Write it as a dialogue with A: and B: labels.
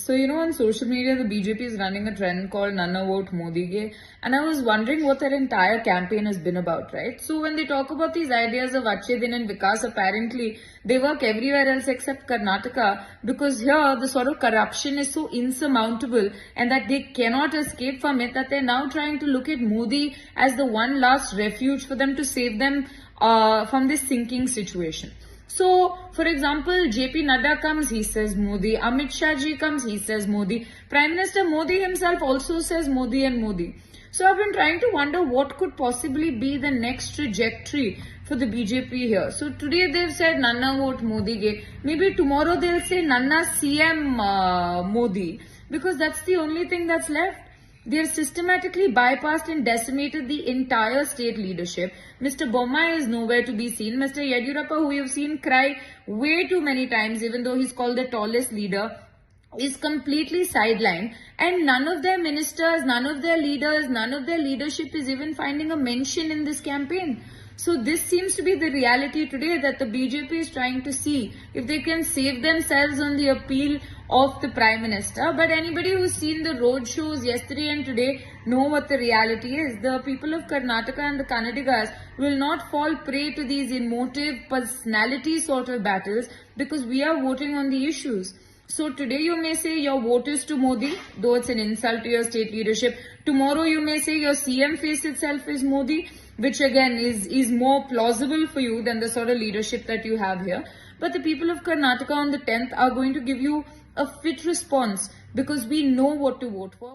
A: So, on social media, the BJP is running a trend called Nanna Vote Modi Ke. And I was wondering what their entire campaign has been about, right? So, when they talk about these ideas of Achhe Din and Vikas, apparently they work everywhere else except Karnataka, because here the sort of corruption is so insurmountable and that they cannot escape from it, that they're now trying to look at Modi as the one last refuge for them to save them from this sinking situation. So, for example, JP Nadda comes, he says Modi. Amit Shah ji comes, he says Modi. Prime Minister Modi himself also says Modi and Modi. So, I've been trying to wonder what could possibly be the next trajectory for the BJP here. So, today they've said Nanna Vote Modi Ke. Maybe tomorrow they'll say Nanna CM Modi, because that's the only thing that's left. They have systematically bypassed and decimated the entire state leadership. Mr. Bommai is nowhere to be seen. Mr. Yediyurappa, who you've seen cry way too many times, even though he's called the tallest leader, is completely sidelined. And none of their ministers, none of their leaders, none of their leadership is even finding a mention in this campaign. So this seems to be the reality today, that the BJP is trying to see if they can save themselves on the appeal of the Prime Minister. But anybody who's seen the road shows yesterday and today know what the reality is. The people of Karnataka and the Kannadigas will not fall prey to these emotive personality sort of battles, because we are voting on the issues. So today you may say your vote is to Modi, though it's an insult to your state leadership. Tomorrow you may say your CM face itself is Modi, which again is more plausible for you than the sort of leadership that you have here. But the people of Karnataka on the 10th are going to give you a fit response, because we know what to vote for.